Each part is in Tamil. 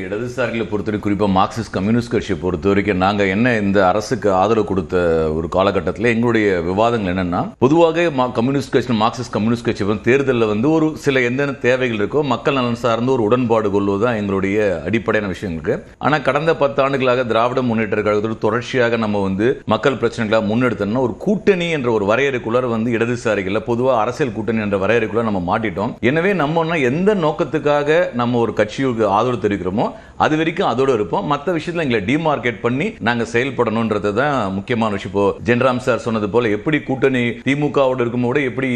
இடதுசாரிகளை பொறுத்தவரை குறிப்பாக மார்க்சிஸ்ட் கம்யூனிஸ்ட் கட்சியை பொறுத்த வரைக்கும் நாங்கள் என்ன இந்த அரசுக்கு ஆதரவு கொடுத்த ஒரு காலகட்டத்தில் எங்களுடைய விவாதங்கள் என்னன்னா, பொதுவாக கம்யூனிஸ்ட் கட்சி மார்க்சிஸ்ட் கம்யூனிஸ்ட் கட்சி தேர்தலில் ஒரு சில எந்தெந்த தேவைகள் இருக்கோ மக்கள் நலன் சார்ந்து ஒரு உடன்பாடு கொள்வதுதான் எங்களுடைய அடிப்படையான விஷயங்களுக்கு. ஆனால் கடந்த 10 ஆண்டுகளாக திராவிட முன்னேற்ற கழகத்தோடு தொடர்ச்சியாக நம்ம மக்கள் பிரச்சனைகளாக முன்னெடுத்தோம்னா ஒரு கூட்டணி என்ற ஒரு வரையறைக்குள்ளார இடதுசாரிகள் பொதுவாக அரசியல் கூட்டணி என்ற வரையறைக்குள்ள நம்ம மாட்டிட்டோம். எனவே நம்ம எந்த நோக்கத்துக்காக நம்ம ஒரு கட்சிக்கு ஆதரவு தெரிவிக்கிறோமோ அது வரைக்கும் அதோடு இருப்போம். மற்ற விஷயத்தில் எங்களை டிமார்க்கெட் பண்ணி நாங்கள் செயல்படணுன்றது தான் முக்கியமான விஷயம். இப்போ ஜென்ராம் சார் சொன்னது போல எப்படி கூட்டணி திமுகவோடு இருக்கும்போது எப்படி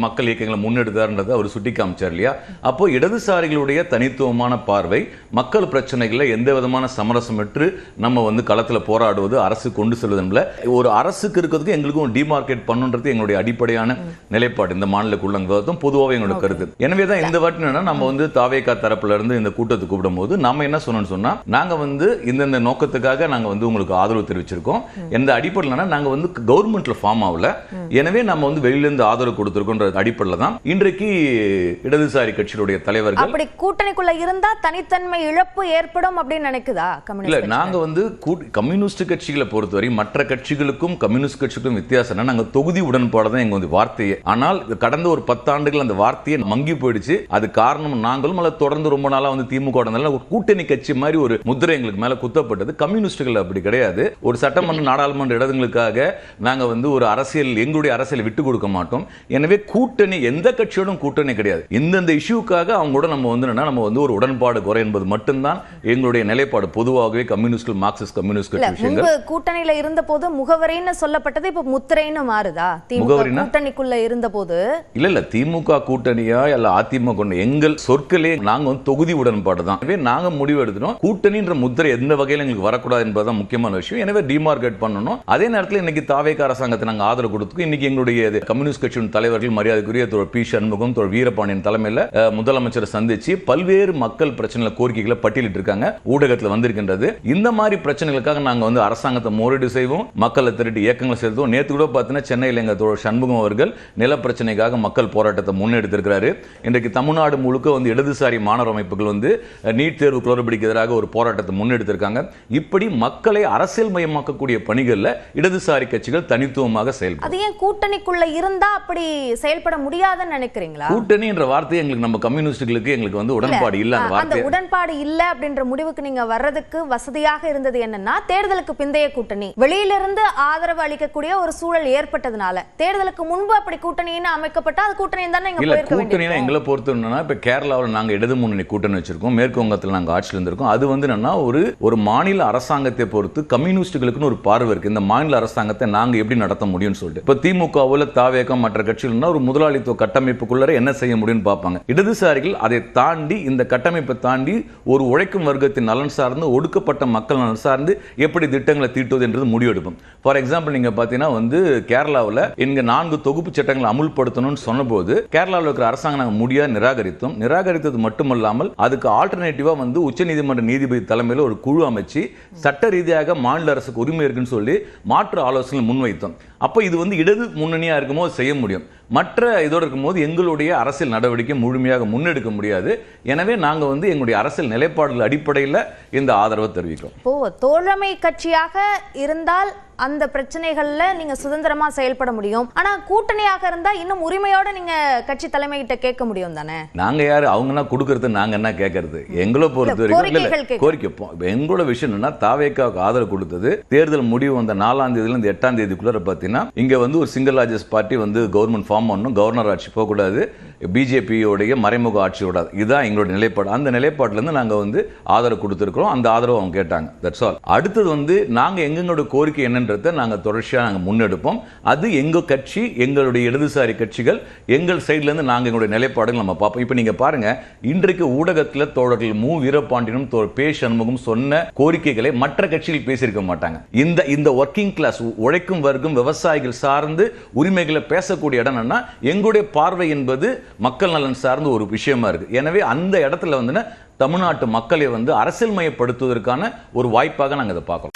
மக்கள் இயக்கங்களை முன்னெடுத்தார்ன்றதை அவர் சுட்டி காமிச்சார் இல்லையா. அப்போ இடதுசாரிகளுடைய தனித்துவமான பார்வை மக்கள் பிரச்சனைகளை எந்த விதமான சமரசமற்று நம்ம களத்தில் போராடுவது அரசு கொண்டு செல்வதில்லை. ஒரு அரசுக்கு இருக்கிறதுக்கு எங்களுக்கும் டிமார்க்கெட் பண்ணுன்றது எங்களுடைய அடிப்படையான நிலைப்பாடு இந்த மாநிலக்குள்ள பொதுவாக எங்களோட கருத்து. எனவே தான் இந்த வாட்டி நம்ம தாவேகா தரப்புல இருந்து இந்த கூட்டத்துக்கு கூப்பிடும் போது நம்ம என்ன சொன்னா நாங்க இந்த நோக்கத்துக்காக நாங்க உங்களுக்கு ஆதரவு தெரிவிச்சிருக்கோம். எந்த அடிப்படையில நாங்க கவர்மெண்ட்ல ஃபார்ம் ஆகல. எனவே நம்ம வெளியில இருந்து ஆதரவு கொடுத்திருக்கோன்ற அடிப்படையில் தான் இன்றைக்கு இடதுசாரி கட்சியுடைய தலைவர்கள் அப்படி கூட்டணிக்குள்ள இருந்தா தனித்தன்மை இழப்பு ஏற்படும் அப்படின்னு நினைக்குதா இல்ல. நாங்க கம்யூனிஸ்ட் கட்சிகளை பொறுத்தவரை மற்ற கட்சிகளுக்கும் கம்யூனிஸ்ட் கட்சிகளுக்கும் வித்தியாசம் நாங்க தொகுதி உடன்பாடு தான் எங்க வார்த்தையே. ஆனால் கடந்த ஒரு 10 ஆண்டுகள் அந்த வார்த்தையை மங்கி போயிடுச்சு. அது காரணம் நாங்களும் தொடர்ந்து ரொம்ப நாளா திமுக கூட்டணி கட்சி மாதிரி ஒரு முத்திரை எங்களுக்கு மேல குத்தப்பட்டது. கம்யூனிஸ்டுகள் அப்படி கிடையாது. ஒரு சட்டமன்ற நாடாளுமன்ற இடங்களுக்காக நாங்க ஒரு அரசியல் எங்களுடைய அரசியல் விட்டு கொடுக்க மாட்டோம். எனவே கூட்டணி எந்த கட்சியோடும் கூட்டணி கிடையாது. இந்த இஷ்யூக்காக அவங்களோட நம்ம ஒரு உடன்பாடு குறை என்பது மட்டும்தான் எங்களுடைய நிலைப்பாடு. பொதுவாகவே கம்யூனிஸ்ட் மார்க்சிஸ்ட் கம்யூனிஸ்ட் கட்சி விஷயங்கள் கூட்டணியில இருந்த போது முகவரின்னு சொல்லப்பட்டது இப்ப முத்திரைன்னு மாறுதா? கூட்டணிக்குள்ள இருந்த போது இல்ல திமுக கூட்டணியா இல்ல அதிமுக எங்கள் சொற்களே நாங்க தொகுதி உடன்பாடு தான். நாங்க முடிவு எடுத்துட்டோம் கூட்டணின்ற முத்திரை எந்த வகையில் எங்களுக்கு வரக்கூடாது என்பதுதான் முக்கியமான விஷயம். எனவே டிமார்க்கெட் பண்ணணும். அதே நேரத்தில் இன்னைக்கு தாவேகா அரசாங்கத்தை நாங்கள் ஆதரவு கொடுத்து இன்னைக்கு எங்களுடைய கம்யூனிஸ்ட் கட்சியின் தலைவர்கள் மரியாதைக்குரிய பி சண்முகம் வீரபாண்டியன் தலைமையில் முதலமைச்சரை சந்திச்சு பல்வேறு மக்கள் பிரச்சனை கோரிக்கைகளை பட்டியலிட்டு இருக்காங்க. ஊடகத்தில் வந்திருக்கின்றது. இந்த மாதிரி பிரச்சனைகளுக்காக நாங்கள் அரசாங்கத்தை முறையீடு செய்வோம். மக்களை திரட்டி இயக்கங்களை செலுத்துவோம். நேற்று கூட பார்த்தீங்கன்னா சென்னையில் எங்க சண்முகம் அவர்கள் நில பிரச்சனைக்காக மக்கள் போராட்டத்தை முன்னெடுத்திருக்கிறாரு. இன்றைக்கு தமிழ்நாடு முழுக்க இடதுசாரி மாணவர் அமைப்புகள் நீட் தேர்வு குளறுபடிக்கு எதிராக ஒரு போராட்டத்தை முன்னெடுத்திருக்காங்க. இப்படி மக்களை அரசியல் மயமாக்கக்கூடிய பணிகளில் இடதுசாரி கட்சிகள் தனித்துவமாக செயல்படும். அது ஏன் கூட்டணிக்குள்ள இருந்தா அப்படி செயல்பட முடியாதுன்னு நினைக்கிறீங்களா? கூட்டணி என்ற வார்த்தை எங்களுக்கு நம்ம கம்யூனிஸ்டுகளுக்கு எங்களுக்கு உடன்பாடு இல்ல. அந்த உடன்பாடு இல்ல அப்படின்ற முடிவுக்கு நீங்க வர்றதுக்கு வசதியாக இருந்தது என்னன்னா தேர்தலுக்கு பிந்தைய கூட்டணி வெளியிலிருந்து ஆதரவு அளிக்கக்கூடிய ஒரு சூழல் ஏற்பட்டதுனால. தேர்தலுக்கு முன்பு அப்படி கூட்டணின்னு அமைக்கப்பட்டா அது கூட்டணி தானே நீங்க போயிருக்க வேண்டியது. கூட்டணினா எங்களை பொறுத்தவரைனா இப்ப கேரளாவில் நாங்க இடது முன்னணி கூட்டணி வச்சிருக்கோம். மேற்கு வங்கத்தில் நாங்க ஆட்சியில் இருந்திருக்கோம். அது என்னன்னா ஒரு மாநில அரசாங்கத்தை பொறுத்து கம்யூனிஸ்டுகளுக்கு ஒரு பார்வை இருக்கு. இந்த மாநில அரசாங்கத்தை நாங்க எப்படி நடத்த முடியும்னு சொல்லிட்டு இப்ப திமுகவுல தாவேகம் மற்ற கட்சிகள் ஒரு முதலாளித்துவ கட்டமைப்புக்குள்ள என்ன செய்ய முடியும்னு பார்ப்பாங்க. இடதுசாரிகள் அதை தாண்டி இந்த கட்டமைப்பை தாண்டி ஒரு உழைக்கும் வர்க்கத்தின் நலன் சார்ந்து ஒடுக்கப்பட்ட மக்கள் நலன் சார்ந்து எப்படி திட்டங்களை தீட்டுவது என்றது முடிவெடுப்போம். ஃபார் எக்ஸாம்பிள் நீங்க பாத்தீங்கன்னா கேரளாவில் இங்க 4 தொகுப்பு சட்டங்களை அமுல்படுத்தணும்னு சொன்னபோது கேரளாவில் இருக்கிற அரசாங்கம் நாங்கள் முடியாது நிராகரித்தோம். நிராகரித்தது மட்டுமல்லாமல் அதுக்கு ஆல்டர்னேட்டிவா உச்சநீதிமன்ற நீதிபதி தலைமையில் ஒரு குழு அமைச்சு சட்ட ரீதியாக மாநில அரசுக்கு உரிமை இருக்குன்னு சொல்லி மாற்று ஆலோசனை முன்வைத்தோம். அப்போ இது இடது முன்னணியா இருக்கும்போது செய்ய முடியும். மற்ற இதோடு இருக்கும்போது எங்களுடைய அரசியல் நடவடிக்கை முழுமையாக முன்னெடுக்க முடியாது. எனவே நாங்கள் எங்களுடைய அரசியல் நிலைப்பாடுகள் அடிப்படையில் இந்த ஆதரவை தெரிவிக்கிறோம். இப்போ தோழமை கட்சியாக இருந்தால் அந்த பிரச்சனைகள்ல நீங்க சுதந்திரமா செயல்பட முடியும். ஆனா கூட்டணியாக இருந்தா இன்னும் உரிமையோட நீங்க கட்சி தலைமை கிட்ட கேட்க முடியும் தானே. நாங்க யாரு அவங்கன்னா கொடுக்கறது நாங்க என்ன கேட்கறது? எங்களை பொறுத்த வரைக்கும் கோரிக்கை எங்களோட விஷயம் என்னன்னா தாவேகாவுக்கு ஆதரவு கொடுத்தது தேர்தல் முடிவு வந்த 4ஆம் தேதியில இருந்து 8ஆம் தேதிக்குள்ள பாத்தீங்கன்னா இங்க ஒரு single largest party government form பண்ணணும். கவர்னர் ஆட்சி போகக்கூடாது. பிஜேபியோடைய மறைமுக ஆட்சி விடாது. இதுதான் எங்களுடைய நிலைப்பாடு. அந்த நிலைப்பாட்டுல இருந்து நாங்க ஆதரவு கொடுத்திருக்கிறோம். அந்த ஆதரவு அவங்க கேட்டாங்க. That's all. அடுத்தது நாங்க எங்களோட கோரிக்கை என்னன்றதை நாங்க தொடர்ச்சியா நாங்க முன்னெடுப்போம். அது எங்க கட்சி எங்களுடைய இடதுசாரி கட்சிகள் எங்கள் சைட்ல இருந்து நாங்க எங்களுடைய நிலைப்பாடுகள் நம்ம பார்ப்போம். இப்ப நீங்க பாருங்க இன்றைக்கு ஊடகத்துல தோழர்கள் வீரபாண்டியனும் பே சண்முகம் சொன்ன கோரிக்கைகளை மற்ற கட்சிகள் பேசியிருக்க மாட்டாங்க. இந்த ஒர்க்கிங் கிளாஸ் உழைக்கும் வர்க்கம் விவசாயிகள் சார்ந்து உரிமைகளை பேசக்கூடிய இடம் என்னன்னா எங்களுடைய பார்வை என்பது மக்கள் நலன் சார்ந்த ஒரு விஷயமா இருக்கு. எனவே அந்த இடத்துல தமிழ்நாட்டு மக்களை அரசியல் மயப்படுத்துவதற்கான ஒரு வாய்ப்பாக நாங்கள் இதை பார்க்கிறோம்.